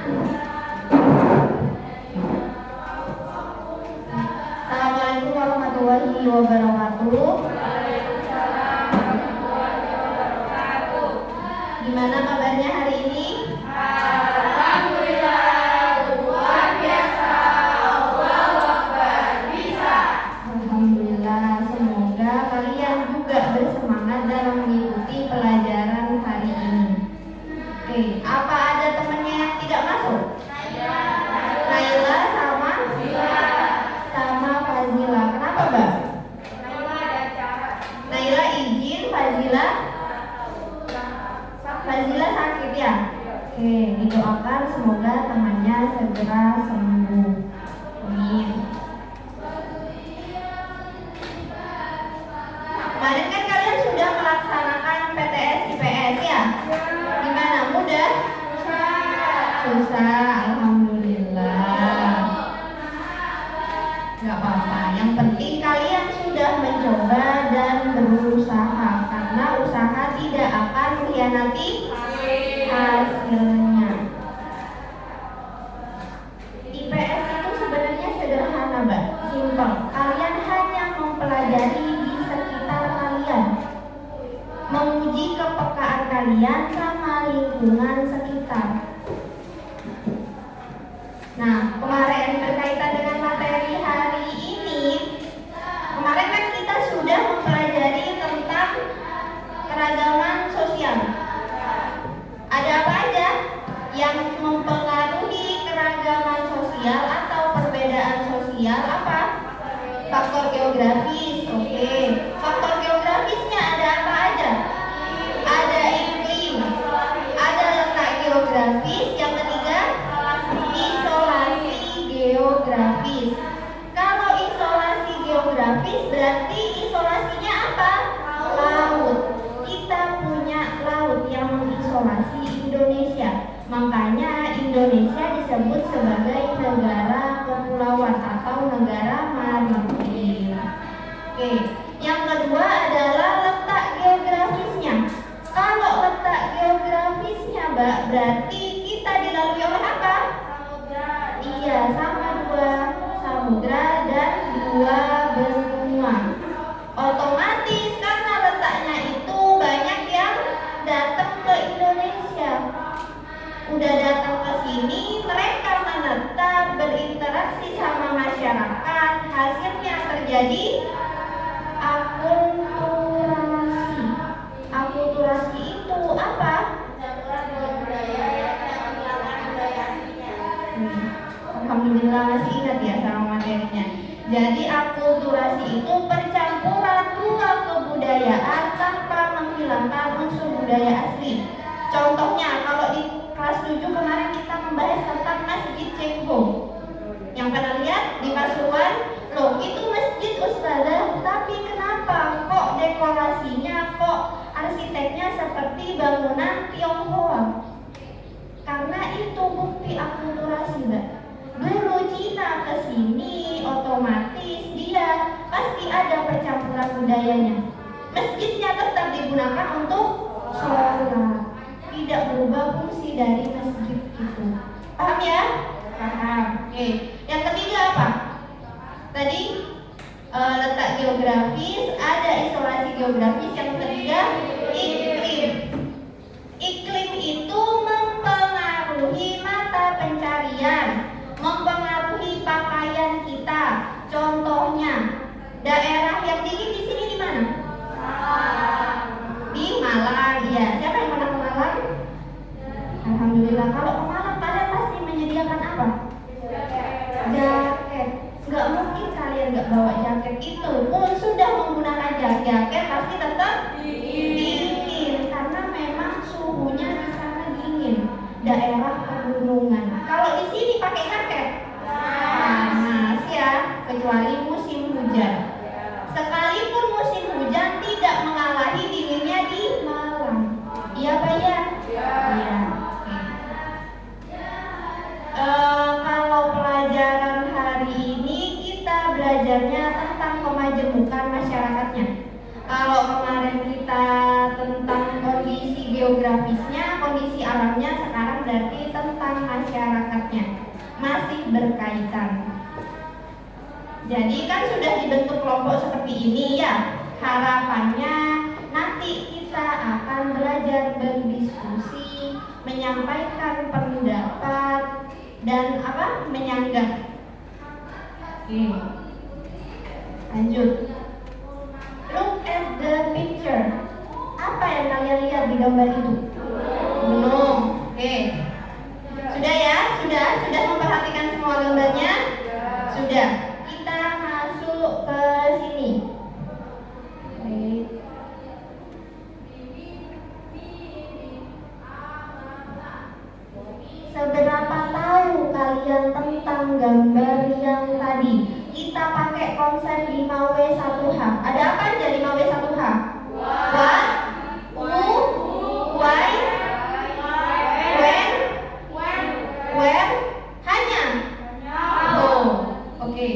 Assalamualaikum warahmatullahi wabarakatuh. Gimana kabarnya hari ini? Alhamdulillah, luar biasa. Allahu Akbar, bisa. Alhamdulillah, semoga kalian juga bersemangat dalam mengikuti pelajaran hari ini. Oke, apa ada temannya yang tidak masuk? Naila sama Fazila. Kenapa, Mbak? Naila izin, Fazila sakit ya? Oke, didoakan semoga temannya segera sembuh. Amin. Kemarin kan kalian sudah melaksanakan PTS IPS ya? Gimana? Mudah? Susah, alhamdulillah. Gak apa-apa, yang penting kalian sudah mencoba dan berusaha, karena usaha tidak akan mengkhianati hasilnya. IPS itu sebenarnya sederhana, Mbak, simpel. Kalian hanya mempelajari di sekitar kalian, menguji kepekaan kalian sama lingkungan sekitar. Nah, kemarin berkaitan dengan materi hari ini, kemarin kan kita sudah mempelajari tentang keragaman sosial. Ada apa aja yang mempengaruhi keragaman sosial atau perbedaan sosial? Apa? Faktor geografis. Oke. Faktor geografisnya ada apa aja? Ada iklim, ada letak geografis. Yang ketiga, isolasi geografis. Kalau isolasi geografis berarti isolasinya apa? Laut. Kita punya laut yang mengisolasi Indonesia. Makanya Indonesia disebut sebagai negara kepulauan atau negara maritim. Oke. Yang kedua adalah letak geografisnya. Kalau letak geografisnya, Mbak, berarti kita dilalui oleh apa? Iya, sama dua samudra dan dua benua. Otomatis karena letaknya itu banyak yang datang ke Indonesia. Udah datang ke sini, mereka menetap, berinteraksi sama masyarakat. Hasilnya terjadi akulturasi. Akulturasi itu apa? Alhamdulillah masih ingat ya sama materinya. Jadi akulturasi itu percampuran dua kebudayaan tanpa menghilangkan unsur budaya asli. Contohnya kalau di kelas 7 kemarin kita membahas tentang Masjid Cengho. Yang pernah lihat di Pasuruan, loh itu masjid Ustazah, tapi kenapa kok dekorasinya, kok arsiteknya seperti bangunan Tionghoa? Karena itu bukti akulturasi, Mbak. Dulu Cina ke sini, otomatis dia pasti ada percampuran budayanya. Masjidnya tetap digunakan untuk sholat, tidak berubah fungsi dari masjid itu. Paham ya? Paham. Oke. Yang ketiga apa? Tadi letak geografis, ada isolasi geografis. Yang ketiga iklim. Iklim itu mempengaruhi mata pencarian, mempengaruhi pakaian kita. Contohnya, daerah yang dingin di sini di mana? Di Malang. Ya, siapa yang pernah ke Malang? Alhamdulillah. Kalau ke Malang kalian pasti menyediakan apa? Jaket. Nggak mungkin kalian nggak bawa jaket. Itu pun sudah menggunakan jaket pasti tetap dingin karena memang suhunya di sana dingin. Daerah pegunungan. Kalau di sini pakai jaket panas ya, kecuali musim hujan. Sekalipun musim hujan tidak mengalahi dinginnya di Malang. Iya Pak ya? Iya. Kalau pelajaran hari ini kita belajarnya tentang kemajemukan masyarakatnya. Kalau kemarin kita tentang kondisi geografisnya, kondisi alamnya, sekarang berarti tentang masyarakat. berkaitan. Jadi kan sudah dibentuk kelompok seperti ini ya. Harapannya nanti kita akan belajar berdiskusi, menyampaikan pendapat dan menyanggah. Oke. Lanjut. Look at the picture. Apa yang kalian lihat di gambar itu? Gunung. Oke. Sudah ya? Sudah memperhatikan semua gambarnya? Sudah. Kita masuk ke sini. Oke. Seberapa tahu kalian tentang gambar yang tadi? Kita pakai konsep 5W1H. Ada apa aja 5W1H? What, who, why, when, where, hanya. Oh, oke.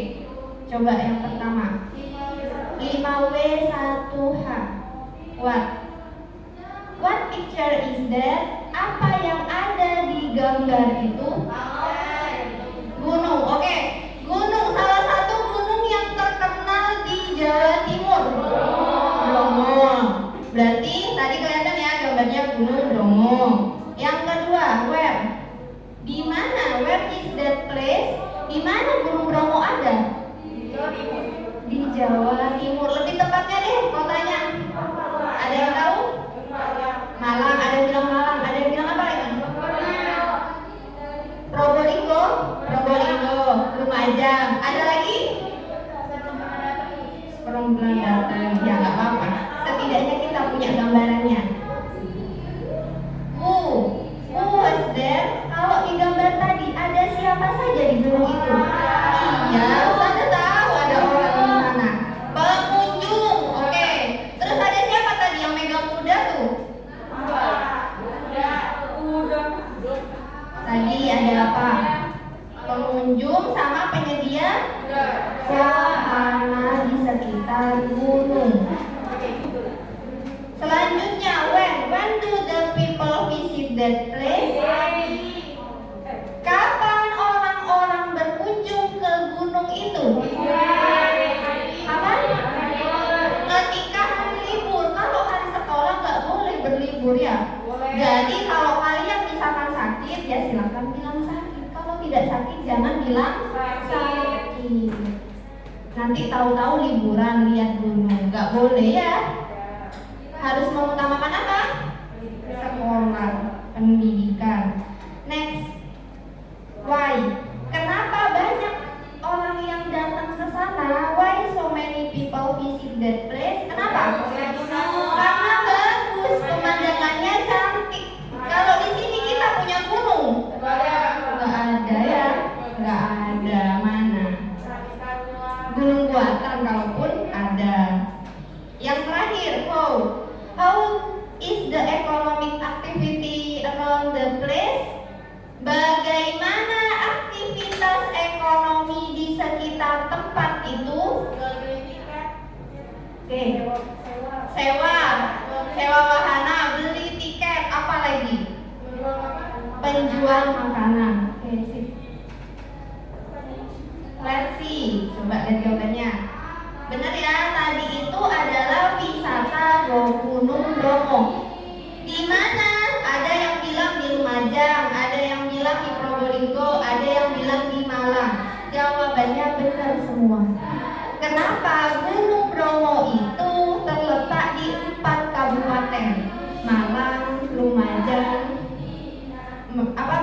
Coba yang pertama. 5W1H. What picture is that? Apa yang ada di gambar itu? Gunung. Oke. Gunung, salah satu gunung yang terkenal di Jawa Timur. Bromo. Berarti tadi kelihatan ya gambarnya Gunung Bromo. Yang kedua, where? Di mana? Where is that place? Di mana Gunung Bromo ada? Di Jawa Timur. Lebih tepatnya deh kotanya. Ada yang tahu? Malang. Ada yang bilang Malang. Ada yang bilang apa lagi? Probolinggo. Lumajang. Ada lagi? Perempuan datang. Ya nggak apa-apa. Setidaknya kita punya gambarannya. Who was there? Kalau di gambar tadi ada siapa saja di gunung itu? Iya, Ustazah tahu ada orang di sana. Pengunjung. Oke. Terus ada siapa tadi yang megang kuda tuh? Tadi ada apa? Pengunjung sama penyedia wahana di sekitar gunung. Selanjutnya, when do the people visit that place? Kapan orang-orang berkunjung ke gunung itu? Kapan? Ketika hari libur. Kalau hari sekolah nggak boleh berlibur ya. Jadi kalau kalian misalkan sakit ya silakan bilang sakit. Kalau tidak sakit jangan bilang sakit. Nanti tahu-tahu liburan lihat gunung, nggak boleh ya. Harus mengutamakan apa? Sekolah, pendidikan. Next, why? Kenapa banyak orang yang datang ke sana? Why so many people visit that place? Kenapa? Karena bagus, pemandangannya cantik. Kalau di sini kita punya gunung, nggak ada ya, nggak ada. Mana? Gunung buatan kalaupun ada. Yang terakhir, how is the economic activity around the place? Bagaimana aktivitas ekonomi di sekitar tempat itu? Oke. Sewa wahana, beli tiket, apa lagi? Penjual makanan. Oke, sip. Let's see. Coba lihat jawabannya. Benar ya, tadi itu adalah wisata Gunung Bromo. Di mana? Ada yang bilang di Lumajang, ada yang bilang di Probolinggo, ada yang bilang di Malang. Jawabannya benar semua. Kenapa? Gunung Bromo itu terletak di 4 kabupaten. Malang, Lumajang,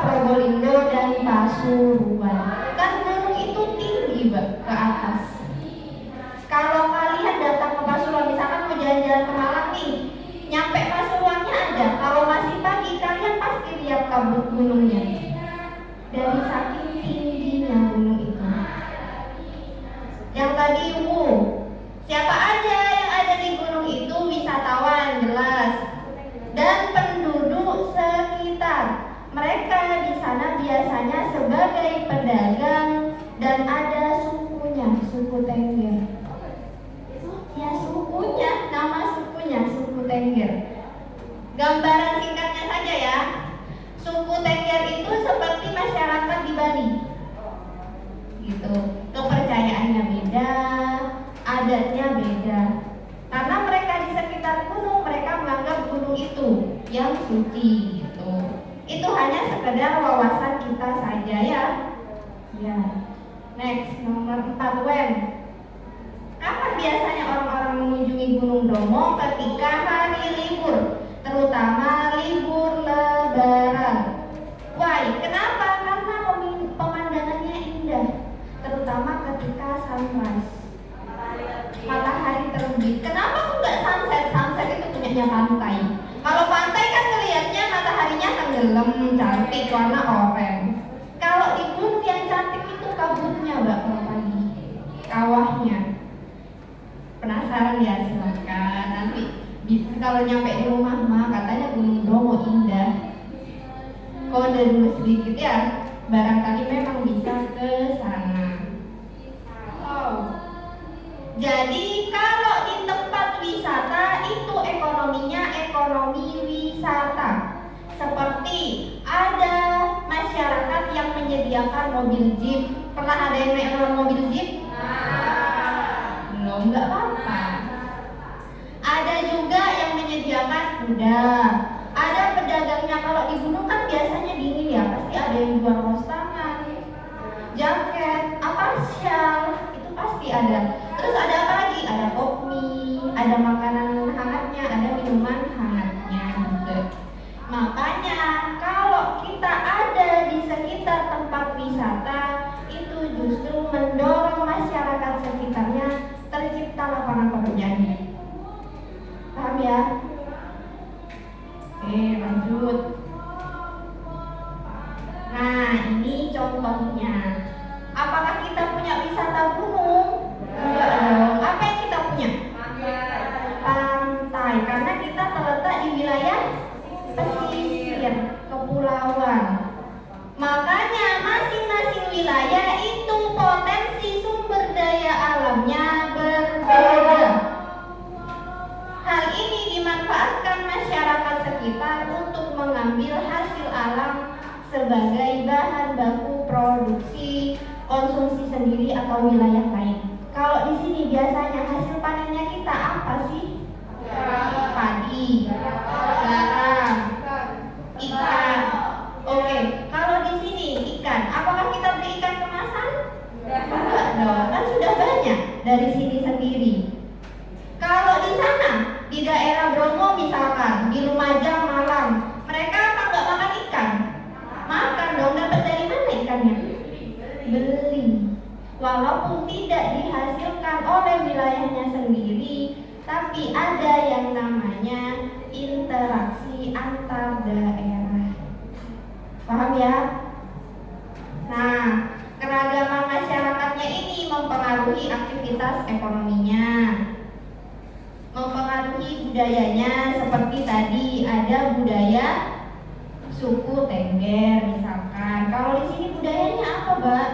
Probolinggo dan Pasuruan. Kan gunung itu tinggi, Mbak, ke atas. Kalau kalian datang ke Pasuruan, misalkan mau jalan-jalan ke Malang nih, nyampe Pasuruannya aja, kalau masih pagi kalian pasti lihat kabut gunungnya. Dari saking tingginya gunung itu. Yang tadi siapa aja yang ada di gunung itu? Wisatawan jelas. Dan penduduk sekitar. Mereka di sana biasanya sebagai pedagang dan ada sukunya, suku Tengger. Ya sukunya, nama sukunya suku Tengger. Gambaran singkatnya saja ya. Suku Tengger itu seperti masyarakat di Bali. suci gitu. Itu hanya sekedar wawasan kita saja ya. Ya. Next, nomor 4 Wen. Kapan biasanya orang-orang mengunjungi Gunung Bromo? Ketika hari libur, terutama libur Lebaran. Why? Kenapa? Karena pemandangannya indah, terutama ketika sunrise, matahari terbit. Kenapa kok nggak sunset? Sunset itu punyanya pantai. Kalau pantai kan ngelihatnya mataharinya tenggelam, cantik, warna oranye. Kalau di gunung yang cantik itu kabutnya, Mbak, kalau pagi, kawahnya. Penasaran ya? Silakan nanti kalau nyampe di rumah mah katanya Gunung Bromo indah. Kode dulu sedikit ya, barangkali memang bisa ke sana. Jadi kalau di tempat wisata itu ekonominya ekonomi wisata. Seperti ada masyarakat yang menyediakan mobil jeep. Pernah ada yang naik mobil jeep? Belum, nggak apa-apa. Ada juga yang menyediakan kuda. Ada pedagangnya. Kalau di gunung kan biasanya dingin ya, pasti ada yang jual kaos tangan, jaket, apa shawl, itu pasti ada. Terus ada apa lagi? Ada kopi, ada makanan hangatnya, ada minuman hangatnya juga. Makanya kalau kita ada di sekitar tempat wisata, itu justru mendorong masyarakat sekitarnya tercipta lapangan pekerjaan. Paham ya? Oke, lanjut. Nah, ini contohnya. Apakah kita punya wisata gunung? Enggak dong. Apa yang kita punya? Pantai. Karena kita terletak di wilayah pesisir, kepulauan. Makanya masing-masing wilayah itu potensi sumber daya alamnya berbeda. Hal ini dimanfaatkan masyarakat sekitar untuk mengambil hasil alam sebagai bahan baku produksi, konsumsi sendiri atau wilayah lain. Kalau di sini biasanya hasil panennya kita apa sih? Padi, garam, ikan. Oke, kalau di sini ikan, apakah kita beli ikan kemasan? Enggak dong, kan sudah banyak dari sini sendiri. Kalau di sana, di daerah Bromo misalkan, di Lumajang, Malang, mereka apa nggak makan ikan? Makan dong. Dapat dari mana ikannya? Beli. Walaupun tidak dihasilkan oleh wilayahnya sendiri, tapi ada yang namanya interaksi antar daerah. Paham ya? Nah, keragaman masyarakatnya ini mempengaruhi aktivitas ekonominya, mempengaruhi budayanya. Seperti tadi ada budaya suku Tengger misalkan. Kalau di sini budayanya apa, Mbak?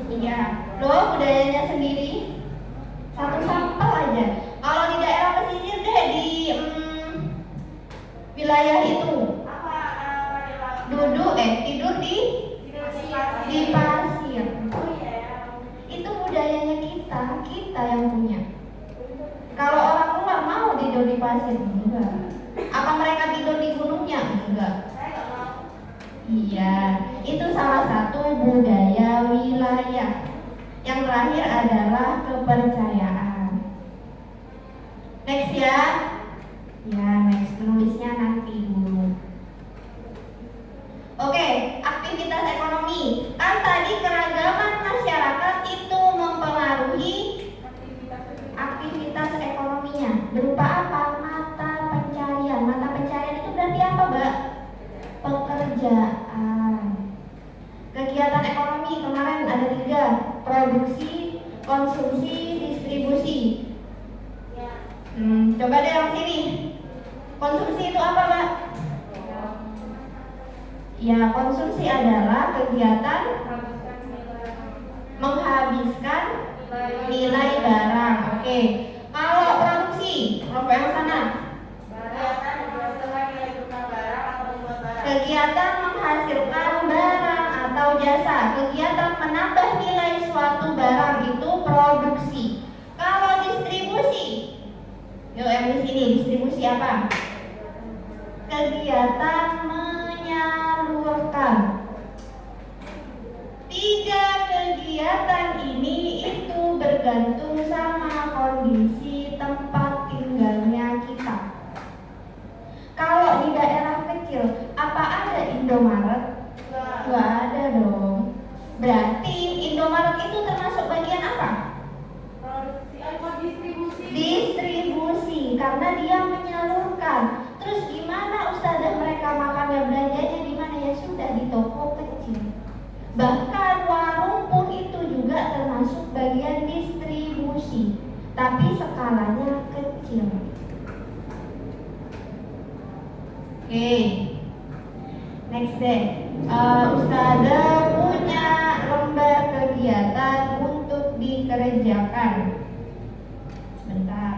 Iya, loh budayanya sendiri. Satu sampel aja. Kalau di daerah pesisir deh, di wilayah itu tidur di pasir. Itu budayanya kita yang punya. Kalau orang luar mau tidur di pasir? Enggak. Apa mereka tidur di gunungnya? Enggak. Iya, itu salah satu budaya wilayah. Yang terakhir adalah kepercayaan. Next ya. Ya, next penulisnya nanti dulu. Oke, aktivitas ekonomi. Kan tadi keragaman masyarakat itu mempengaruhi aktivitas ekonominya. Berupa apa? Mata pencarian. Mata pencarian itu berarti apa, Mbak? Pekerjaan. Kegiatan ekonomi kemarin ada 3: produksi, konsumsi, distribusi. Coba deh yang sini. Konsumsi itu apa, Mbak? Ya, konsumsi adalah kegiatan menghabiskan nilai barang. Oke. Kalau produksi, kelompok yang sana. Kegiatan menghasilkan barang atau jasa. Kegiatan menambah nilai suatu barang itu produksi. Kalau distribusi Yuk yang di sini distribusi apa? Kegiatan menyalurkan. 3 kegiatan ini itu bergantung sama kondisi tempat tinggalnya kita. Kalau di daerah kecil, apa ada Indomaret? Nggak ada dong. Berarti Indomaret itu termasuk bagian apa? Distribusi, karena dia menyalurkan. Terus gimana ustazah mereka makannya, belanjanya di mana? Ya sudah, di toko kecil. Bahkan warung pun itu juga termasuk bagian distribusi, tapi skalanya kecil. Oke, next deh. Ustazah punya lembar kegiatan untuk dikerjakan. Sebentar.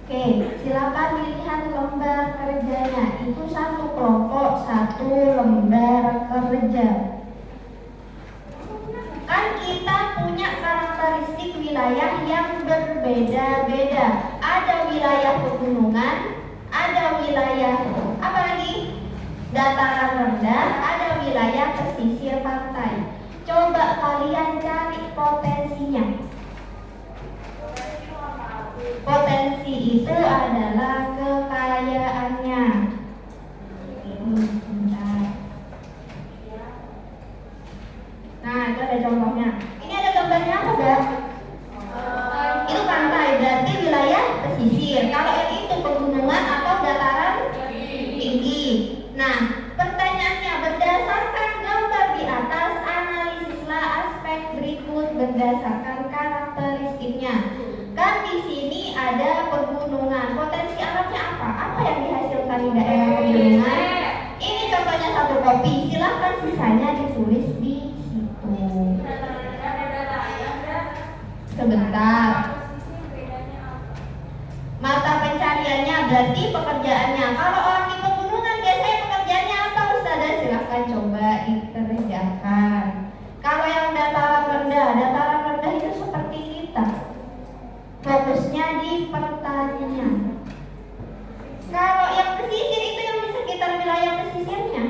Oke, silakan dilihat lembar kerjanya. Itu satu kelompok, 1 lembar kerja. Kan kita punya karakteristik wilayah yang berbeda-beda. Ada wilayah pegunungan, ada wilayah apa lagi? Dataran rendah, ada wilayah pesisir pantai. Coba kalian cari potensinya. Potensi itu adalah kekayaannya. Nah, itu ada contohnya. Ini ada gambarnya apa, Bang? Itu pantai, berarti wilayah pesisir. Kalau yang itu pegunungan atau dataran tinggi. Nah, pertanyaannya, berdasarkan gambar di atas, analisislah aspek berikut berdasarkan karakteristiknya. Kan di sini ada pegunungan. Potensi alamnya apa? Apa yang dihasilkan di daerah pegunungan? Ini contohnya 1 kopi. Silahkan sisanya ditulis di situ. Sebentar. Mata pencariannya berarti pekerjaannya. Kalau orang di pegunungan biasanya pekerjaannya apa, Ustazah? Silahkan coba dikerjakan. Kalau yang dataran rendah itu seperti kita. Fokusnya di pertanian. Kalau yang pesisir itu yang di sekitar wilayah pesisirnya.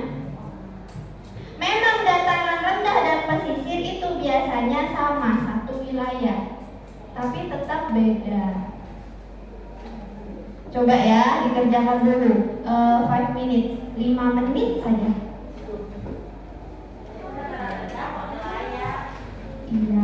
Memang dataran rendah dan pesisir itu biasanya sama, satu wilayah, tapi tetap beda. Coba ya dikerjakan dulu 5 menit, 5 menit saja. Iya.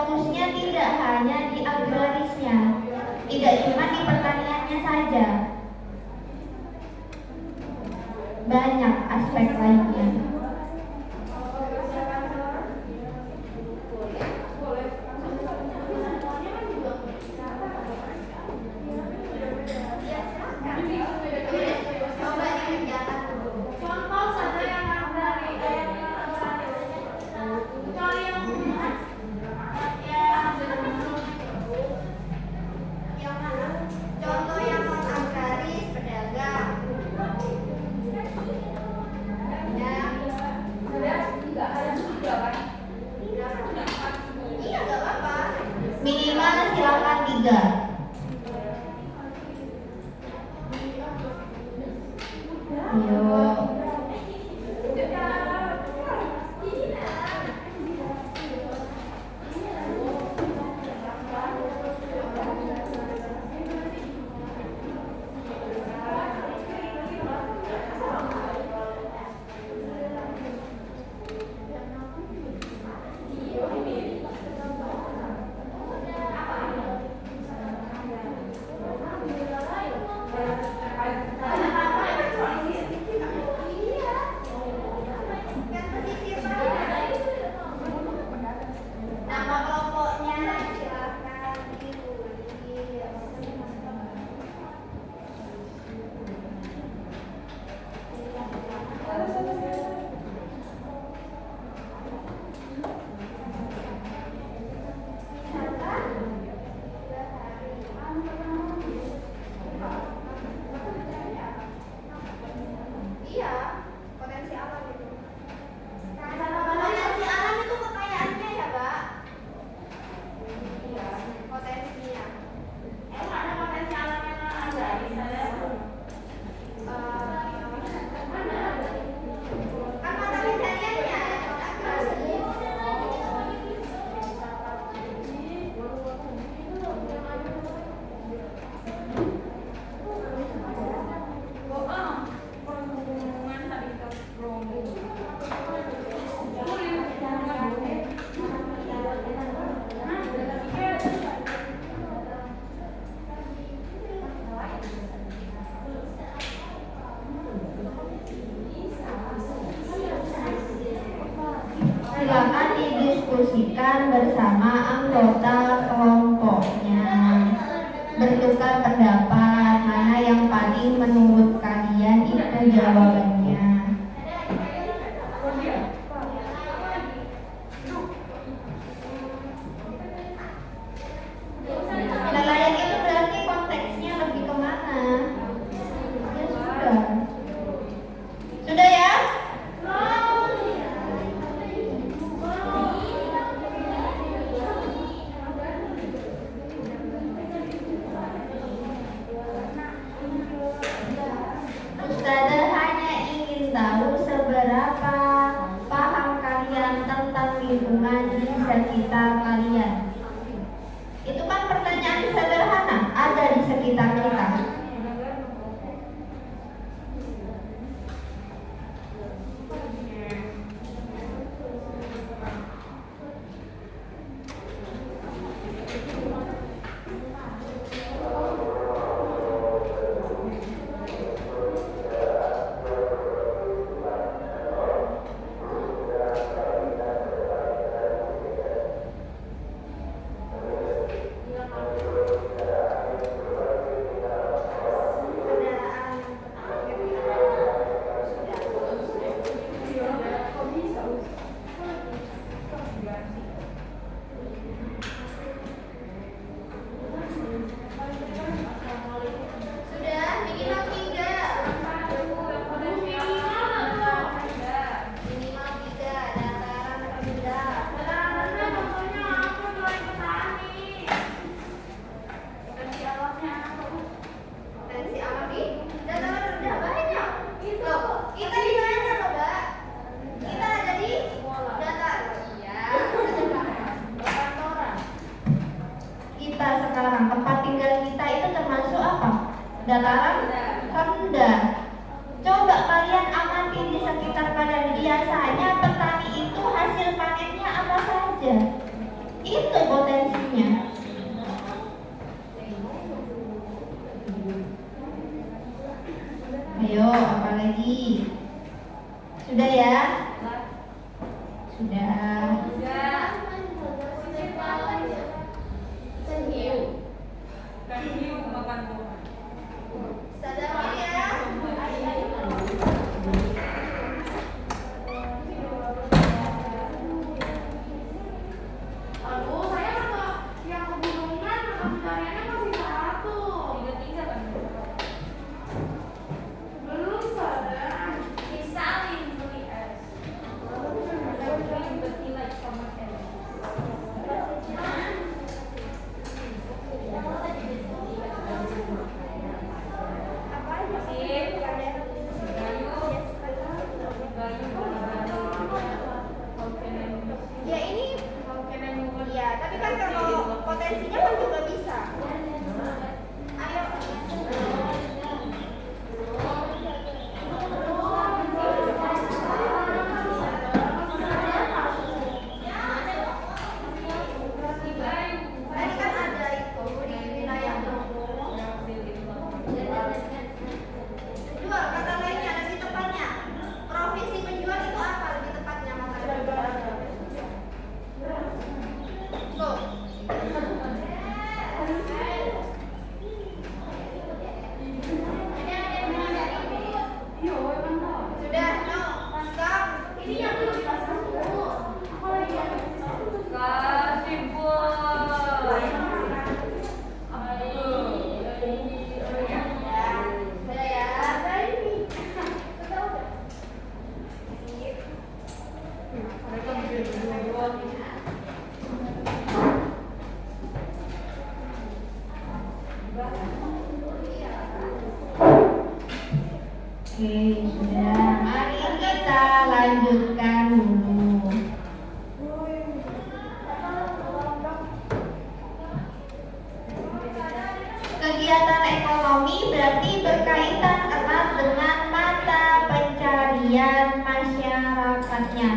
fokusnya tidak hanya di agrarisnya, tidak cuma di pertaniannya saja, banyak aspek lainnya. Contoh yang non-agraris, pedagang. Iya, gak apa-apa. Minimal silakan 3. Yuk. Nama kelompoknya silakan ditulis. Iya, potensi alam itu. Potensi alam itu kekayaannya ya, Mbak. Iya, potensinya. Emang ada potensi alam yang ada di sana? Kan mata pencariannya Silakan didiskusikan bersama anggota kelompoknya. Bertukar pendapat, mana yang paling menurut kalian itu jawabannya. Nelayan itu berarti konteksnya lebih kemana? Ya sudah. Sudah ya? Ustazah hanya ingin tahu seberapa paham kalian tentang lingkungan di sekitar kalian. Itu kan pertanyaan sederhana, ada di sekitar kita. Sudah ya? Sudah. Sadar ya. Aduh, saya masuk yang kebingungan, pencariannya masih satu. Belum sadar. Disalin beli es. Ya ini ya, tapi kan kalau potensinya kan juga bisa. Ayo. Tadi kan ada itu di wilayah penjual, kata lainnya lebih tepatnya. Profesi penjual itu apa lebih tepatnya makanya? Tuh. Sudah, no, stop. Ini yang belum dipasang dulu. Apa lagi yang sudah ya. Oke, sudah. Mari kita lanjutkan dulu. Kegiatan ekonomi berarti berkaitan erat dengan mata pencarian masyarakatnya.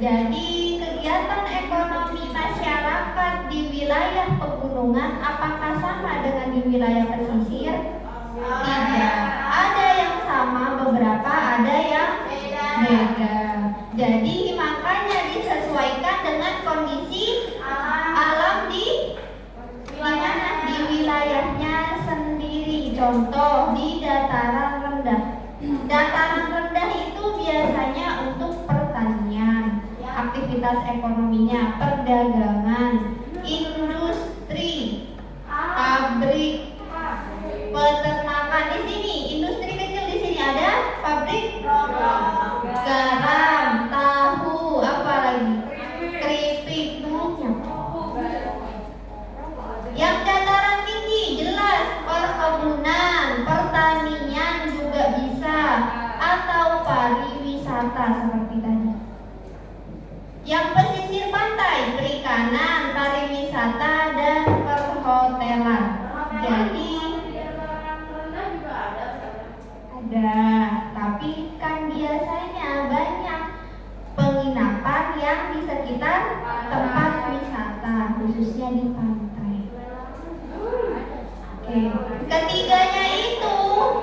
Jadi kegiatan ekonomi masyarakat di wilayah pegunungan apakah sama dengan di wilayah pesisir? Tidak. Ada yang sama, beberapa ada yang beda. Jadi makanya disesuaikan dengan kondisi alam di mana di wilayahnya sendiri. Contoh di dataran rendah. Dataran rendah itu biasanya untuk pertanian, aktivitas ekonominya, perdagangan, industri, pabrik, peternakan. Di sini industri kecil, di sini ada pabrik garam, tahu, apa lagi? Keripik, minyak. Yang dataran tinggi jelas perkebunan, pertanian juga bisa, atau pariwisata seperti tadi. Yang pesisir pantai, perikanan, pariwisata, dan perhotelan. Jadi ada, tapi kan biasanya banyak penginapan yang di sekitar tempat wisata, khususnya di pantai. Oke. Ketiganya itu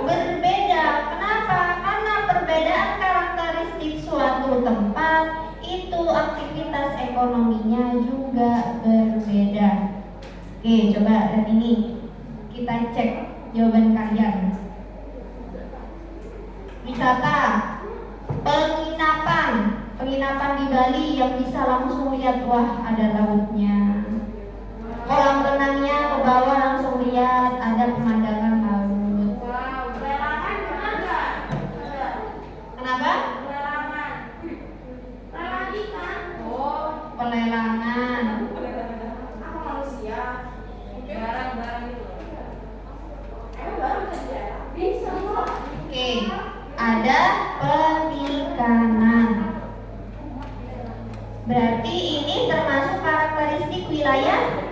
berbeda. Kenapa? Karena perbedaan karakteristik suatu tempat itu aktivitas ekonominya juga berbeda. Oke, coba lihat ini. Kita cek jawaban kalian. Wisata, penginapan di Bali yang bisa langsung lihat, wah ada lautnya. Kolam renangnya ke bawah langsung lihat, ada pemandangan laut. Pelelangan benar nggak? Kenapa? Pelelangan. Lelang ikan. Pelelangan. Apa manusia? Barang-barang itu. Baru kerja. Bisa kok. Oke, ada perikanan. Berarti ini termasuk karakteristik wilayah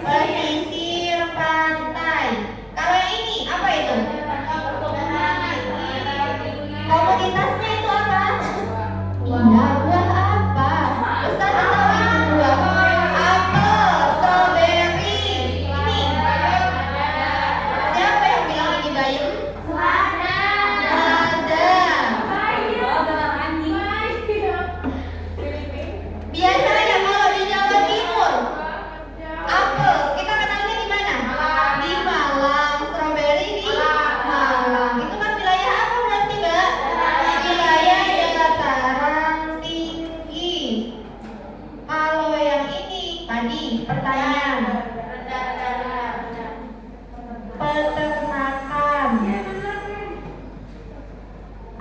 pesisir pantai. Kalau yang ini apa itu? Komoditasnya itu apa? Iya, buah apa? Ustaz tahu itu buah. Apel, strawberry. Ini. Siapa yang bilang ini bayam?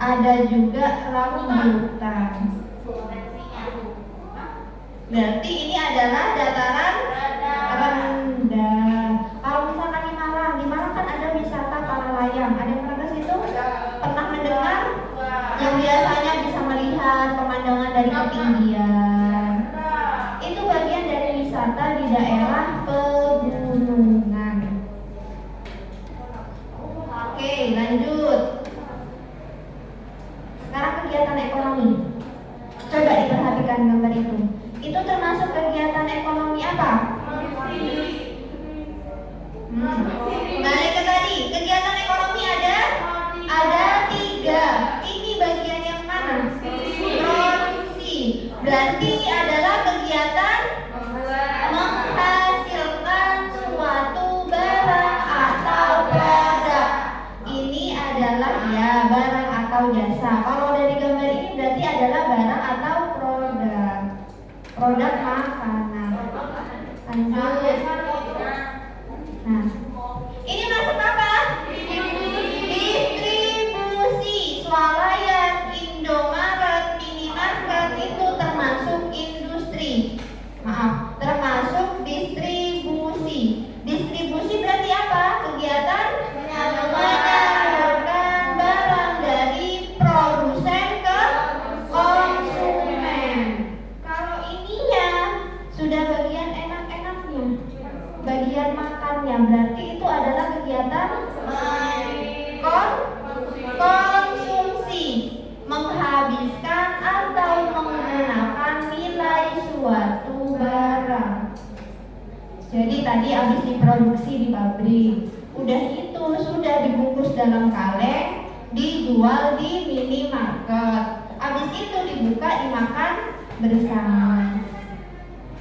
ada juga rambutan. Berarti ini adalah dataran rendah. Kalau misalkan di Malang kan ada wisata para layang. Ada yang pernah ke situ? Pernah mendengar? Yang biasanya bisa melihat pemandangan dari ketinggian. Itu bagian dari wisata di daerah pegunungan. Oke, lanjut. Sekarang kegiatan ekonomi. Coba diperhatikan gambar itu. Itu termasuk kegiatan ekonomi apa? Balik ke tadi. Kegiatan ekonomi ada 3. Ini bagian yang mana? Produksi. Berarti adalah kegiatan menghasilkan suatu barang atau produk. Ini adalah ya barang atau jasa. Kalau dari gambar ini berarti adalah barang atau produk makanan. Lanjut. Nah, ini masuk apa? Distribusi. Swalayan, Indomaret, minimarket itu termasuk industri. Maaf, termasuk distribusi. Distribusi berarti apa? Kegiatan menyalurkan barang dari produsen ke konsumen. Kalau ininya sudah bagian enak-enaknya, bagian makannya, berarti itu adalah kegiatan konsumsi, menghabiskan atau menggunakan nilai suatu barang. Jadi tadi habis diproduksi di pabrik, udah itu sudah dibungkus dalam kaleng, dijual di minimarket. Habis itu dibuka dimakan bersama.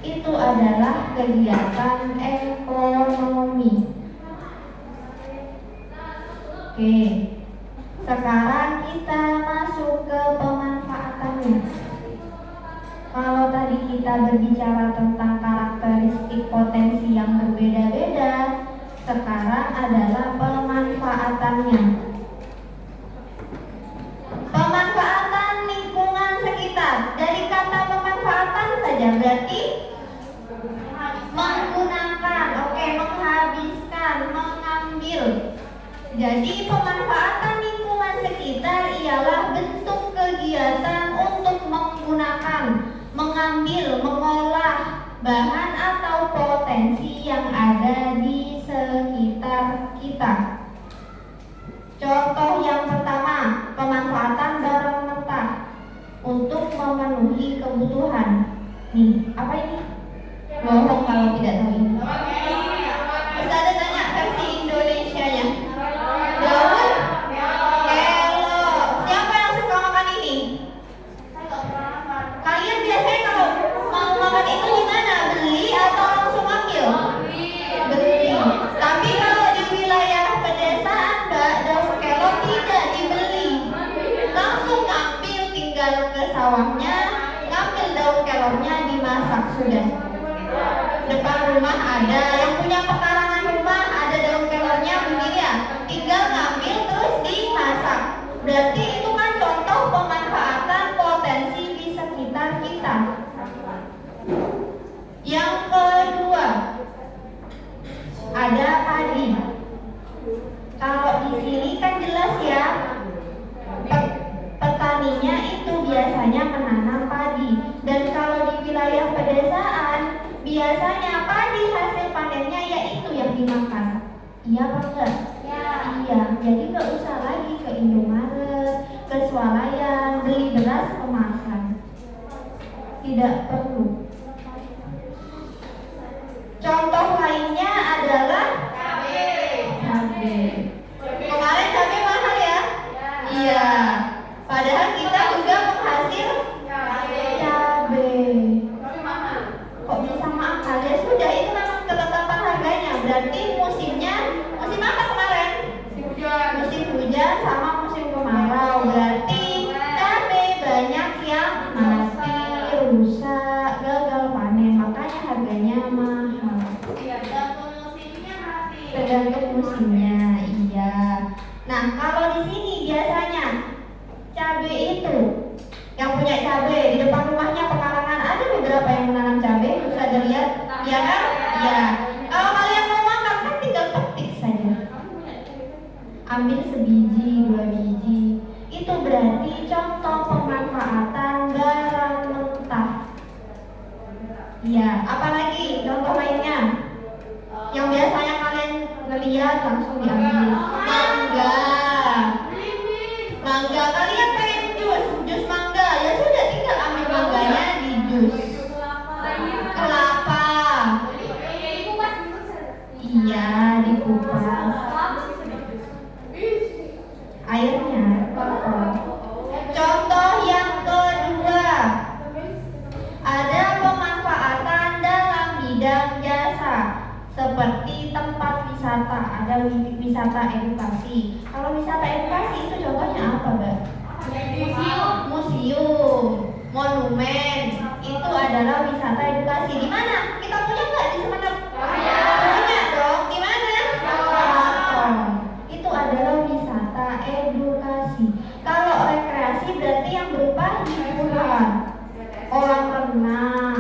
Itu adalah kegiatan ekonomi. Oke. Sekarang kita masuk ke pemanfaatannya. Kalau tadi kita berbicara tentang karakteristik potensi yang berbeda-beda, sekarang adalah pemanfaatannya. Pemanfaatan lingkungan sekitar. Dari kata pemanfaatan saja berarti menggunakan, menghabiskan, mengambil. Jadi pemanfaatan lingkungan sekitar ialah bentuk kegiatan untuk menggunakan, mengambil, mengolah bahan atau potensi yang ada di sekitar kita. Contoh yang pertama, pemanfaatan barang mentah untuk memenuhi kebutuhan. Nih, apa ini? Bohong kalau tidak tahu ini. Bisa ada tanya versi Indonesianya. Daun kelor. Siapa yang suka makan ini? Kalian biasanya kalau mau makan itu gimana? Beli atau langsung ambil? Beli. Tapi kalau di wilayah pedesaan, Mbak, daun kelor tidak dibeli. Langsung ngambil, tinggal ke sawahnya, ngambil daun kelornya, dimasak sudah. Depan rumah ada, yang punya pekarangan rumah ada daun kelornya begini ya, tinggal ngambil terus dimasak. Berarti itu kan contoh pemanfaatan potensi di sekitar kita. Yang kedua, ada padi. Kalau di sini kan jelas ya, petaninya itu biasanya menanam padi. Dan kalau di wilayah pedesaan, biasanya padi hasil panennya yaitu yang dimakan. Iya apa enggak? Iya. Jadi nggak usah lagi ke Indomaret, ke swalayan, beli beras kemasan. Tidak perlu. Contoh lainnya adalah cabai. Kemarin cabai mahal ya? Iya. Padahal kita juga menghasil cabai. Kok bisa mahal? Ya sudah, itu memang ketetapan harganya. Berarti musimnya, musim apa kemarin? Musim hujan sama musim kemarau. Berarti cabai banyak yang mati, rusak, cabai itu, yang punya cabai di depan rumahnya pekarangan, ada beberapa yang menanam cabai, bisa dilihat, ya kan? Ya. Kalau kalian mau makan kan tinggal petik saja. Ambil sebiji, 2 biji. Itu berarti contoh pemanfaatan barang mentah. Ya, apalagi contoh lainnya yang biasanya kalian ngeliat langsung diambil. Mangga, kalian pengen jus mangga, ya sudah tinggal ambil mangganya di jus. Kelapa, iya dikupas. Airnya kotor. Contoh yang kedua, ada pemanfaatan dalam bidang jasa seperti tempat wisata, ada wisata edukasi. Kalau wisata edukasi itu contohnya apa, Mbak? Museum, monumen, itu adalah wisata edukasi. Di mana? Kita punya nggak di Sumeneb? Punya dong. Di mana? Keraton. Itu adalah wisata edukasi. Kalau rekreasi berarti yang berupa hiburan, kolam renang,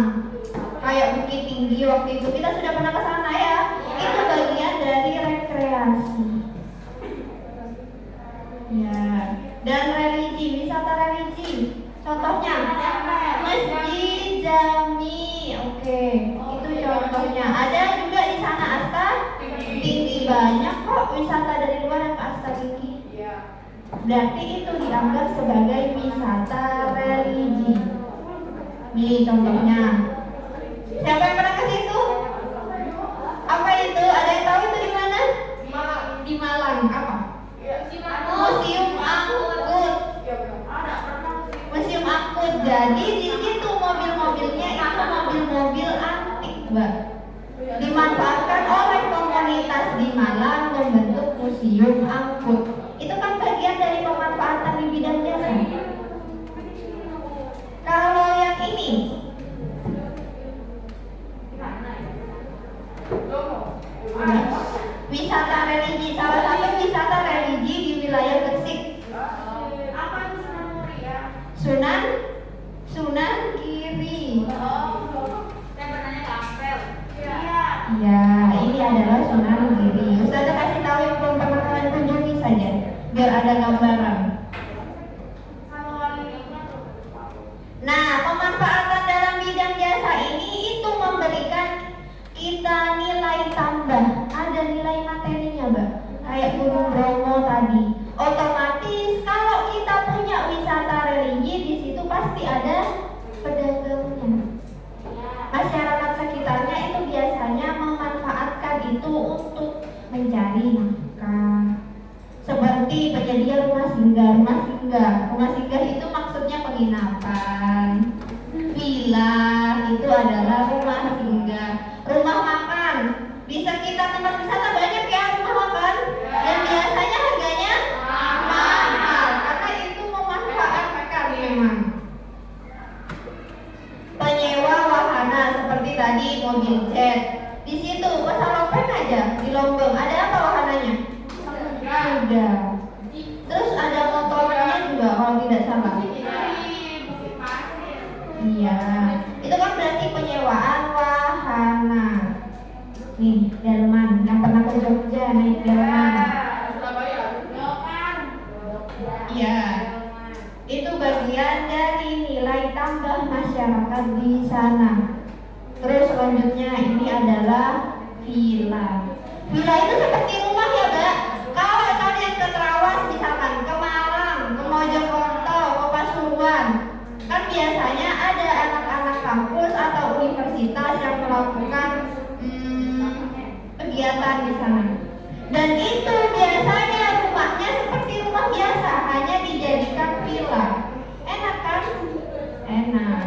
kayak Bukit Tinggi waktu itu kita sudah pernah ke sana ya. Itu bagian dari rekreasi. Ya. Dan religi, wisata religi. Contohnya masjid, jami. Oke, itu contohnya. Ada juga di sana Asta Tinggi, banyak kok wisata dari luar yang ke Asta Tinggi. Berarti itu dianggap sebagai wisata religi. Nih contohnya. Siapa yang pernah ke situ? Apa itu? Ada yang tahu itu di mana? Di Malang. Apa? Museum Angkut. Museum Angkut. Jadi di situ mobil-mobilnya itu mobil-mobil antik, Mbak. Dimanfaatkan oleh komunitas di Malang membentuk Museum Angkut. Itu kan bagian dari pemanfaatan di bidang jasa. Kalau yang ini, wisata religi, salah satu wisata religi di wilayah Gresik. Sunan Giri. Ya, ini adalah Sunan Giri. Ustazah kasih tahu yang belum pernah kalian kunjungi saja, biar ada gambaran. Nah, pemanfaatan dalam bidang jasa ini itu memberikan kita nilai tambah, ada nilai materinya, Mbak. Kayak Gunung Bromo tadi. Otomatis kalau kita punya wisata religi di situ pasti ada pedagangnya. Masyarakat sekitarnya itu biasanya memanfaatkan itu untuk mencari nafkah. Seperti penyedia rumah singgah. Rumah singgah itu maksudnya penginapan. Villa itu adalah rumah singgah. Rumah makan, bisa kita tempat wisata banyak ya rumah makan. Dan biasanya harganya mahal karena itu memanfaatkan memang. Penyewa wahana seperti tadi mobil jet. Di situ Pasalopen aja di Lombok ada apa wahananya? Kuda. Terus ada motornya juga kalau tidak salah. Iya, itu kan berarti penyewaan wahana. Nih, delman yang pernah ke Jogja naik delman. Iya, itu bagian dari nilai tambah masyarakat di sana. Terus selanjutnya ini adalah villa. Villa itu seperti rumah ya, Mbak. Kalau kalian ke Trawas misalkan, ke Malang, ke Mojokerto, ke Pasuruan, kan biasanya ada anak-anak kampus atau universitas yang melakukan kegiatan di sana. Dan itu biasanya rumahnya seperti rumah biasa, hanya dijadikan villa. Enak kan? Enak.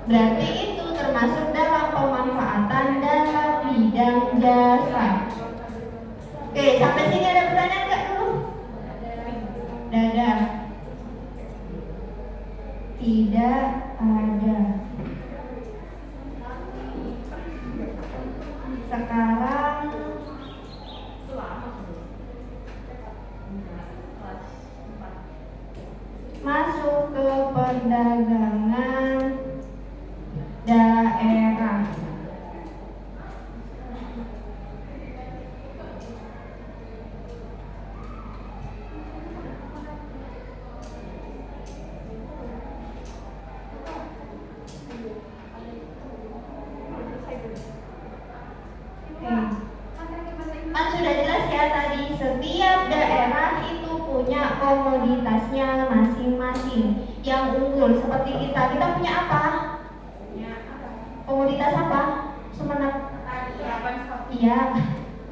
Berarti itu termasuk dalam pemanfaatan dalam bidang jasa. Oke, sampai sini ada pertanyaan nggak dulu? Dadah. Tidak ada. Sekarang ke perdagangan daerah. Kan sudah jelas ya tadi, setiap daerah itu punya komoditasnya masing-masing yang unggul. Seperti kita punya apa? Komoditas apa? Semenap? Iya,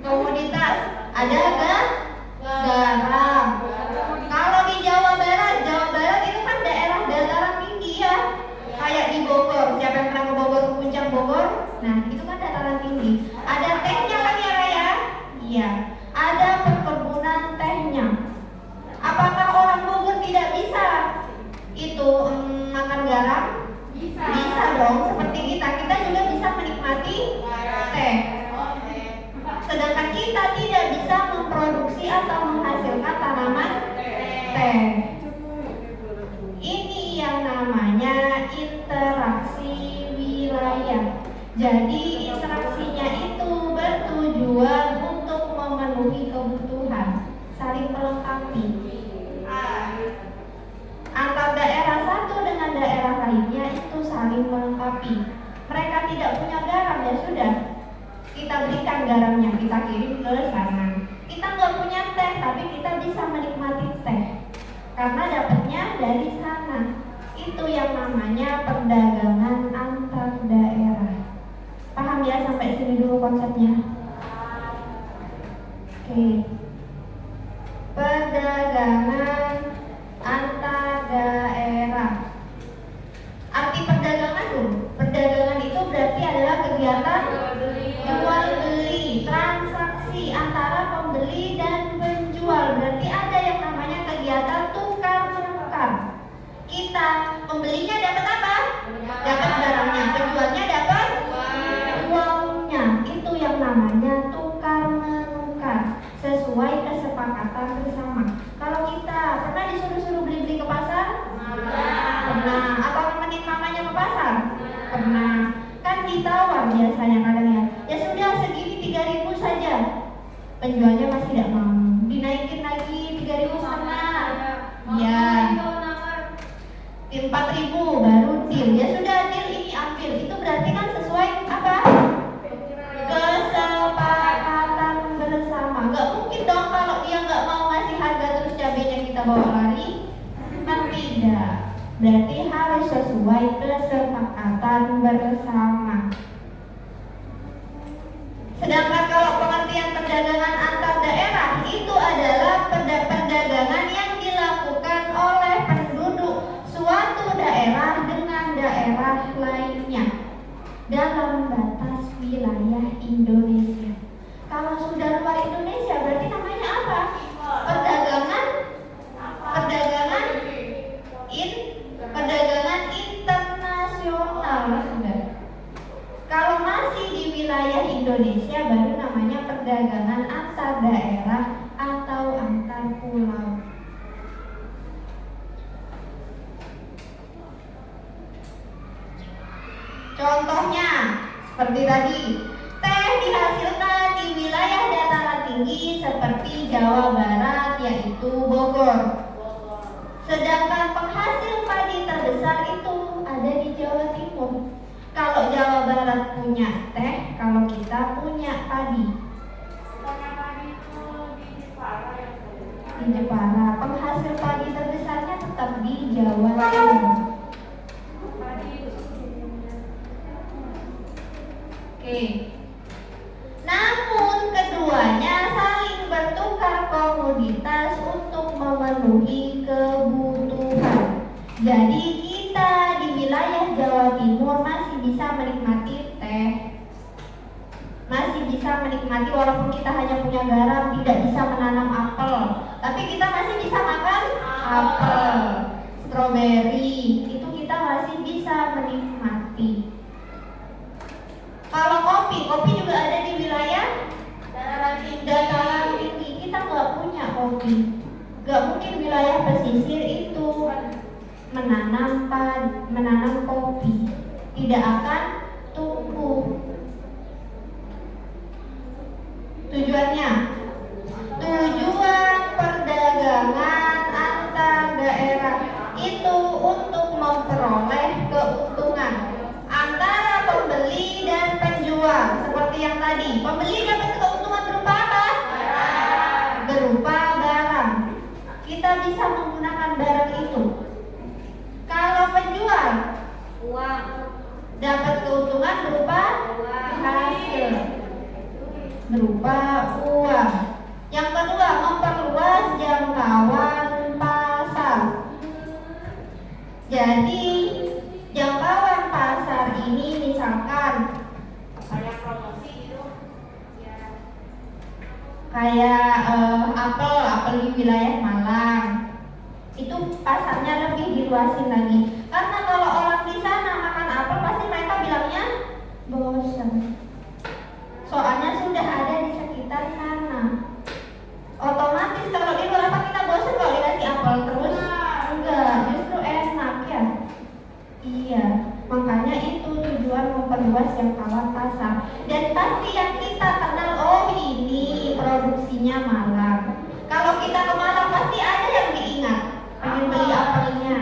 komoditas ada garam. Kalau di Jawa Barat itu kan daerah dataran tinggi ya. Kayak di Bogor, siapa yang pernah ke Bogor, ke puncak Bogor? Nah, itu kan dataran tinggi. Ada tehnya kan ya Raya? Iya, ada perkebunan tehnya. Apakah orang Bogor tidak bisa itu makan garam? Bisa dong, seperti kita juga bisa menikmati teh. Sedangkan kita tidak bisa memproduksi atau menghasilkan tanaman teh. Ini yang namanya interaksi wilayah. Jadi interaksinya itu bertujuan untuk memenuhi kebutuhan, saling melengkapi. Antar daerah satu dengan daerah lainnya itu saling melengkapi. Mereka tidak punya garam, ya sudah, kita berikan garamnya, kita kirim ke sana. Kita nggak punya teh, tapi kita bisa menikmati teh karena dapatnya dari sana. Itu yang namanya perdagangan antar daerah. Paham ya sampai sini dulu konsepnya? Oke. Perdagangan antar daerah. Arti perdagangan dulu. Perdagangan itu berarti adalah kegiatan jual beli, transaksi antara pembeli dan penjual. Berarti ada yang namanya kegiatan tukar menukar. Kita pembelinya dapat apa? Dapat barangnya, penjualnya dapat uangnya. Itu yang namanya tukar menukar sesuai kesepakatan bersama. Kalau kita pernah disuruh-suruh beli-beli ke pasar? Pernah. Apa nemenin mamanya ke pasar? Pernah. Kan ditawar biasanya kadang ya. Ya sudah segini 3.000 saja. Penjualnya masih tidak mau. Dinaikin lagi 3.500. Ya. 4.000 baru deal. Ya sudah deal, ini ambil. Itu berarti kan sesuai apa? Kesepakatan bersama. Gak mungkin dong kalau dia nggak mau ngasih harga terus cabenya kita bawa lari. Kan tidak. Berarti harus sesuai kesepakatan bersama. Sedangkan kalau pengertian perdagangan antar daerah itu adalah perdagangan yang dilakukan oleh penduduk suatu daerah dengan daerah lainnya dalam batas wilayah Indonesia. Kalau sudah luar Indonesia berarti namanya apa? Perdagangan internasional sudah. Kalau masih di wilayah Indonesia baru namanya perdagangan antar daerah atau antar pulau. Contohnya seperti tadi, teh dihasilkan di wilayah dataran tinggi seperti Jawa Barat yaitu Bogor. Sedangkan penghasil padi terbesar itu ada di Jawa Timur. Kalau Jawa Barat punya teh, kalau kita punya padi. Di Jepara. Penghasil padi terbesarnya tetap di Jawa Timur. Oke. Namun keduanya saling bertukar komoditas untuk memenuhi kebutuhan. Jadi kita di wilayah Jawa Timur masih bisa menikmati teh, masih bisa menikmati walaupun kita hanya punya garam, tidak bisa menanam apel, tapi kita masih bisa makan apel, stroberi, itu kita masih bisa menikmati. Kalau kopi juga ada di wilayah dataran tinggi. Kita nggak punya kopi, nggak mungkin wilayah pesisir itu menanam kopi, tidak akan tumbuh. Tujuan perdagangan antar daerah itu untuk memperoleh keuntungan antara pembeli dan penjual. Seperti yang tadi, pembeli dapat keuntungan berupa apa? Berupa barang. Kita bisa menggunakan barang itu. Kalau penjual, Uang. dapat keuntungan berupa hasil, berupa uang. Yang kedua, memperluas jangkauan pasar. Jadi jangkauan pasar ini misalkan Kayak promosi gitu. Ya. kayak apel di wilayah Malang, itu pasarnya lebih diluasin lagi. Karena kalau orang di sana makan apel pasti mereka bilangnya bosan. Soalnya sudah ada di sekitar sana. Otomatis kalau di luar apa kita bosan kalau dikasih apel terus? Enggak, justru enak ya. Iya, makanya itu tujuan memperluas jangkauan pasar. Dan pasti yang kita kenal, oh ini produksinya Malang. Kalau kita ke Malang pasti ada yang diingat, pengen beli apelnya,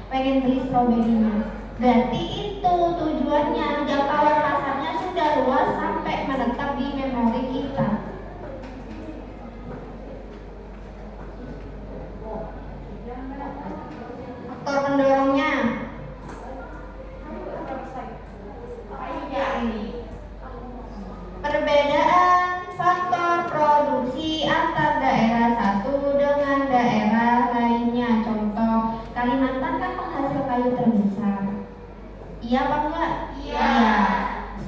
pengen beli stroberinya. Berarti itu tujuannya, jangkauan pasarnya sudah luas sampai menetap di memori kita. Faktor pendorongnya, perbedaan faktor produksi antar daerah satu dengan daerah lainnya. Contoh, Kalimantan kan penghasil kayu terbesar. Iya apa enggak? Iya.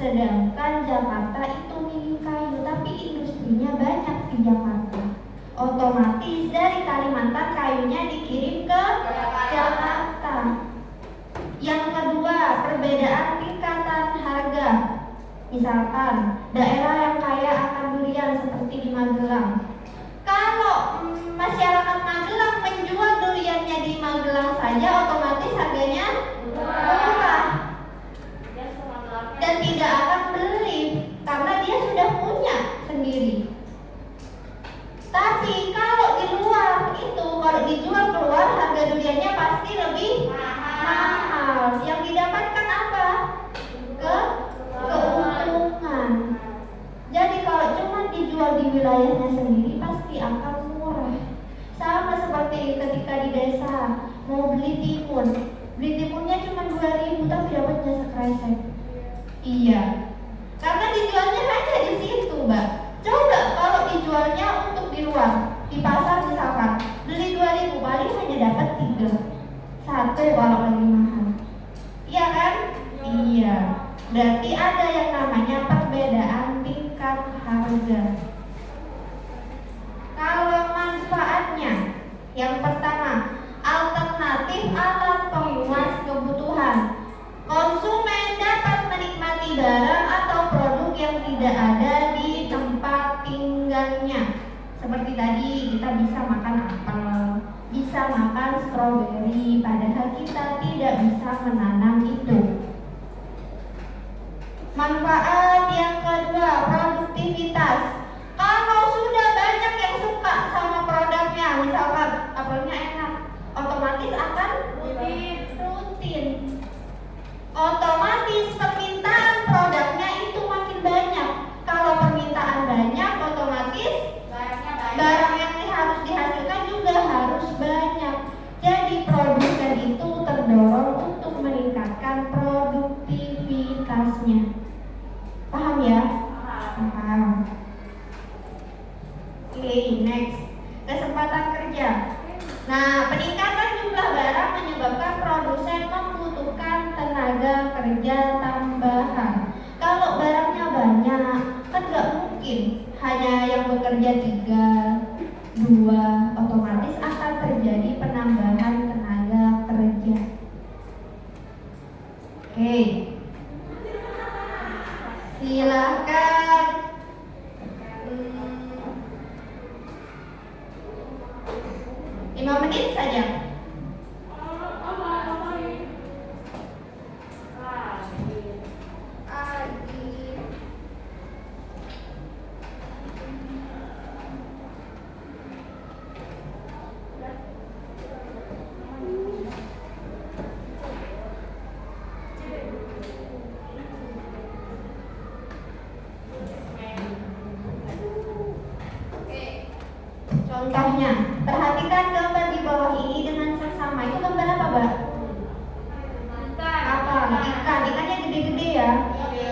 Sedangkan Jakarta itu minim kayu, tapi industrinya banyak di Jakarta. Otomatis dari Kalimantan kayunya dikirim ke Jakarta. Yang kedua, perbedaan tingkatan harga. Misalkan daerah yang kaya akan durian seperti di Magelang. Kalau masyarakat Magelang menjual duriannya di Magelang saja, otomatis harganya murah dan tidak akan beli karena dia sudah punya sendiri. Tapi kalau di luar itu, kalau dijual keluar, harga duriannya pasti lebih mahal. Yang didapatkan apa? Keuntungan. Jadi kalau cuma dijual di wilayahnya sendiri pasti akan murah. Sama seperti ketika di desa mau beli timun, timunnya cuma 2.000 tapi dapatnya sekresek. Iya, karena dijualnya hanya di situ, Mbak. Coba kalau dijualnya untuk di luar, di pasar misalkan, beli 2.000 paling hanya dapat 3, 1 kalau lagi mahal. Iya kan? Iya. Berarti ada yang namanya perbedaan tingkat harga. Kalau manfaatnya, yang pertama, alternatif alat pemuas kebutuhan. Konsumen dapat menikmati barang atau produk yang tidak ada di tempat tinggalnya. Seperti tadi, kita bisa makan apel, bisa makan stroberi, padahal kita tidak bisa menanam itu. Manfaat yang kedua, produktivitas. Kalau sudah banyak yang suka sama produknya, misalkan apelnya enak, otomatis akan rutin. Otomatis permintaan produknya itu makin banyak. Kalau permintaan banyak, otomatis barang yang harus dihasilkan juga harus banyak. Jadi produsen itu terdorong untuk meningkatkan produktivitasnya. Paham ya? Paham. Oke, next. Kesempatan kerja. Nah, peningkatan jumlah barang menyebabkan produsen membutuhkan tenaga kerja tambahan. Kalau barangnya banyak, kan nggak mungkin hanya yang bekerja 3, 2, otomatis akan terjadi penambahan tenaga kerja. Oke, silahkan 5 menit saja. contohnya. Perhatikan gambar di bawah ini dengan seksama. Itu gambar apa, Mbak? Apa? Ikannya gede-gede ya.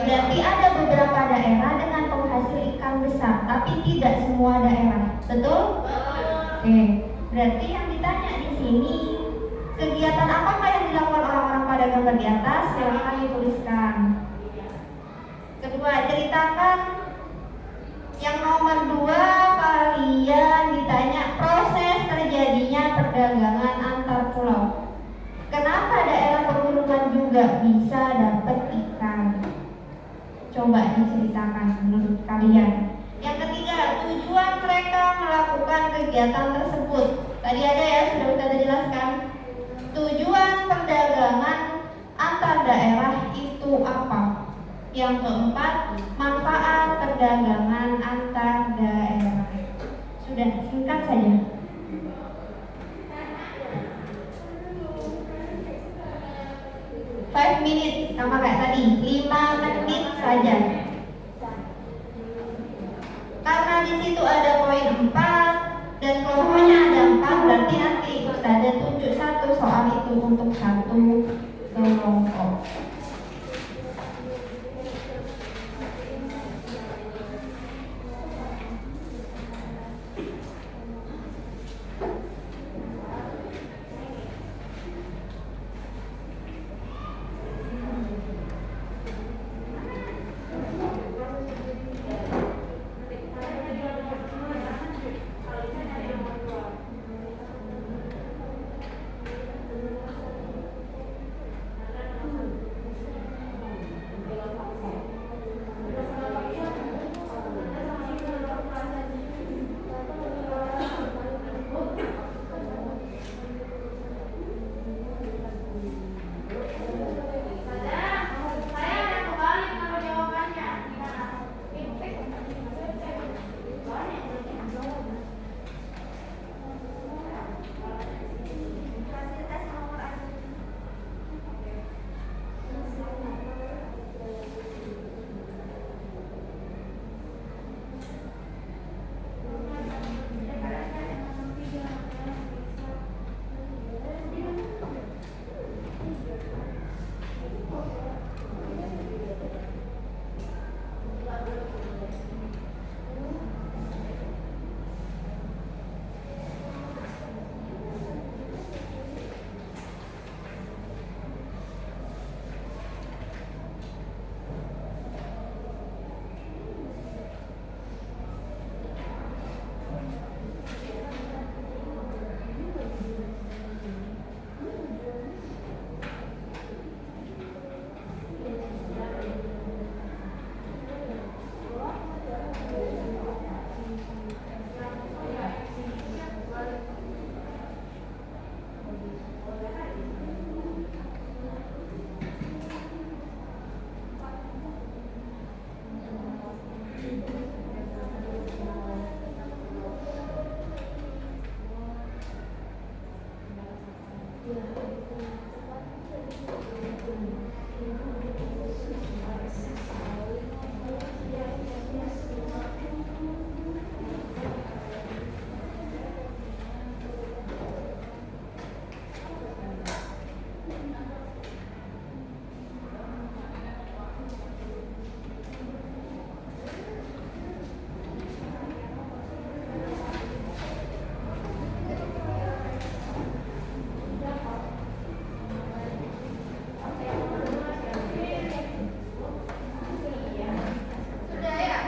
Berarti ada beberapa daerah dengan penghasil ikan besar, tapi tidak semua daerah. Betul? Oke. Berarti yang ditanya di sini, kegiatan apakah yang dilakukan orang-orang pada gambar di atas? Silakan dituliskan. Kedua, ceritakan. Yang nomor 2, kalian ditanya proses terjadinya perdagangan antar pulau. Kenapa daerah pegunungan juga bisa dapat ikan? Coba diceritakan menurut kalian. Yang ketiga, tujuan mereka melakukan kegiatan tersebut. Tadi ada ya, sudah kita jelaskan. Tujuan perdagangan antar daerah itu apa? Yang keempat, manfaat perdagangan antar daerah. Sudah, singkat saja. 5 menit sama kayak tadi, 5 menit saja. Karena di situ ada poin 4 dan kelompoknya ada 4, berarti nanti Ustazah tunjuk satu soal itu untuk satu kelompok. Sudah ya?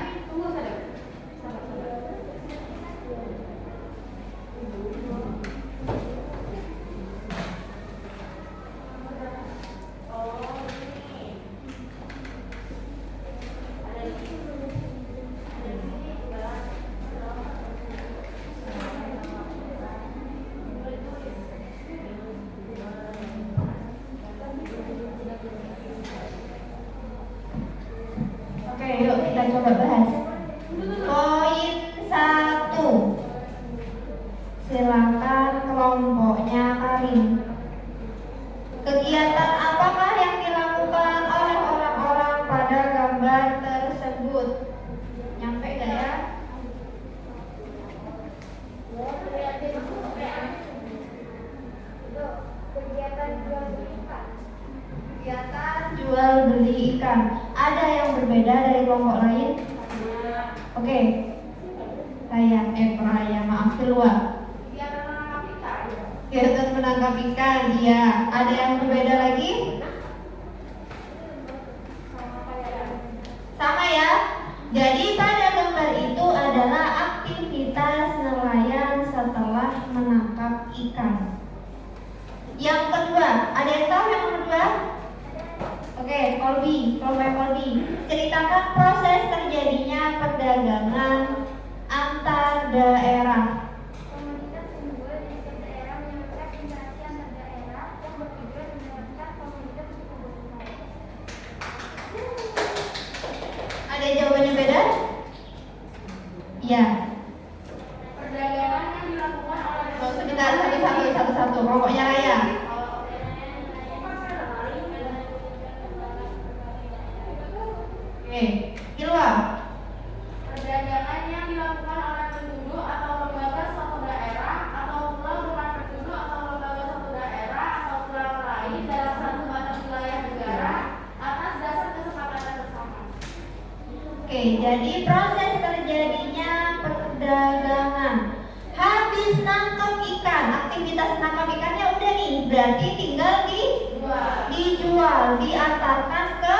Kegiatan jual beli ikan. Ada yang berbeda dari kelompok lain? Oke. Raya, maaf, keluar. Kegiatan menangkap ikan, iya. Ada yang berbeda lagi? Sama ya. Jadi pada gambar itu adalah aktivitas nelayan setelah menangkap ikan. Yang kedua, ada yang tahu yang kedua? Oke, Kolbi. Ceritakan proses terjadinya perdagangan antar daerah. Komunitas unggul di setiap daerah menyebutkan interaksi antar daerah yang bertujuan meningkatkan komunitas keberuntungan. Ada jawabannya beda? Iya. Perdagangan yang dilakukan oleh Sebentar, satu. Kelompoknya Raya. Oke, keluar. Perdagangan yang dilakukan oleh penduduk atau lembaga suatu daerah atau pulau dengan penduduk atau lembaga suatu daerah atau pulau lain dalam satu batas wilayah negara atas dasar kesepakatan bersama. Oke, jadi proses terjadinya perdagangan. Habis nangkep ikan, aktivitas nangkep ikannya udah nih, berarti tinggal dijual, diantarkan ke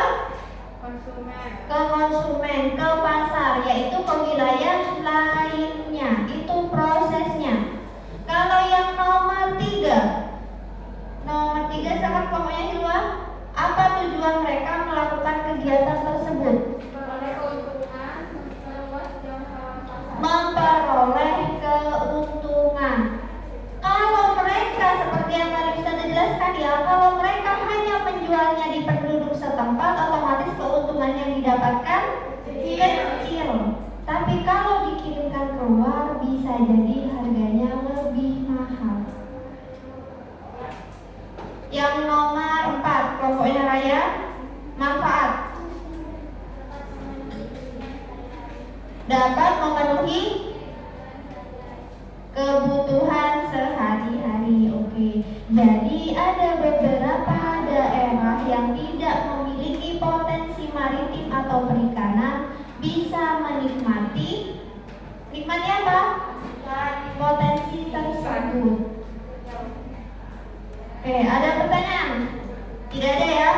konsumen, ke pasar, yaitu ke wilayah lainnya. Itu prosesnya. Kalau yang nomor 3 sangat pokoknya hilang. Apa tujuan mereka melakukan kegiatan tersebut? Memperoleh keuntungan, memperluas jangkauan pasar. Memperoleh keuntungan. Kalau mereka seperti yang tadi sudah dijelaskan ya, kalau mereka hanya menjualnya di penduduk setempat, otomatis keuntungan yang didapatkan kecil. Tapi kalau dikirimkan keluar, bisa jadi harganya lebih mahal. Yang nomor 4, kelompoknya Raya, manfaat. Dapat memenuhi kebutuhan sehari-hari. Oke. Jadi ada beberapa daerah yang tidak memiliki potensi maritim atau perikanan bisa menikmati apa? Potensi tersebut. Oke, ada pertanyaan? Tidak ada ya?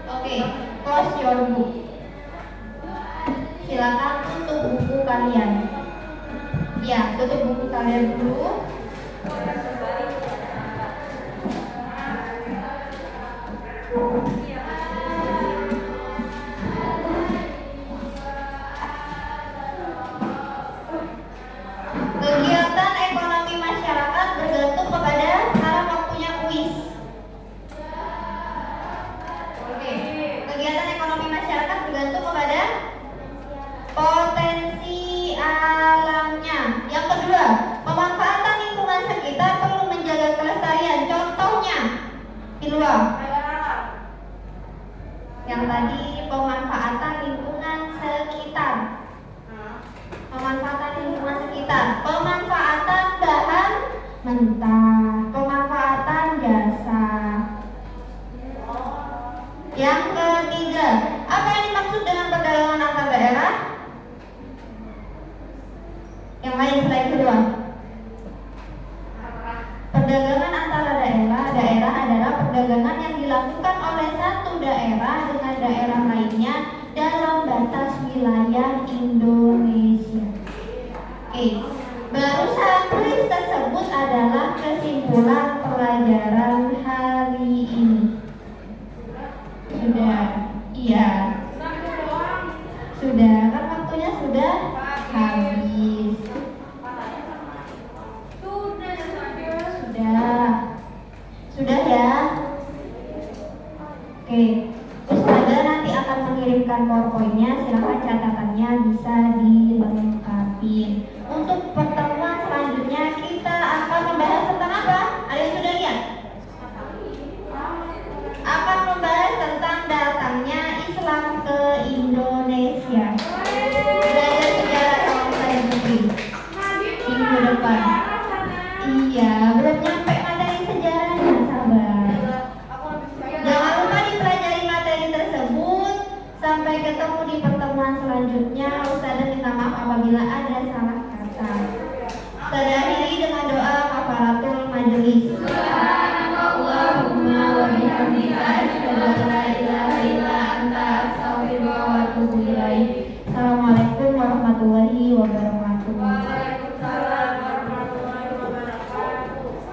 Oke, close your book. Silakan tutup buku kalian. Ya, tutup buku kalian dulu. Kegiatan ekonomi masyarakat bergantung kepada, sekarang waktunya kuis. Oke, kegiatan ekonomi masyarakat bergantung kepada potensi alamnya. Yang kedua, pemanfaatan lingkungan sekitar perlu menjaga kelestarian. Contohnya, di luar. Yang tadi pemanfaatan lingkungan sekitar. Pemanfaatan lingkungan sekitar, pemanfaatan bahan mentah, pemanfaatan jasa. Yang ketiga, apa yang dimaksud dengan perdagangan antar daerah? Yang lain selain kedua. Perdagangan antara daerah adalah perdagangan yang dilakukan oleh satu daerah dengan daerah lainnya dalam batas wilayah Indonesia. Oke, barusan tulis tersebut adalah kesimpulan pelajaran hari ini. Sudah, iya. Sudah, kan waktunya sudah habis. silakan catatannya bisa dilengkapi. Untuk pertemuan selanjutnya kita akan membahas tentang apa? Ada yang sudah lihat? Akan membahas tentang datangnya Islam ke Indonesia. Belajar sejarah kalau saya putri minggu depan. Iya, belum nyampe materi sejarahnya, sabar. Jangan lupa dipelajari materi tersebut. Sampai ketemu di pertemuan selanjutnya. Ustazah minta maaf apabila ada salah kata. Saya akhiri dengan doa kafaratul majelis. Subhanallahumma wa bihamdika asyhadu an la ilaha illa anta astaghfiruka wa atubu ilaik. Assalamualaikum warahmatullahi wabarakatuh.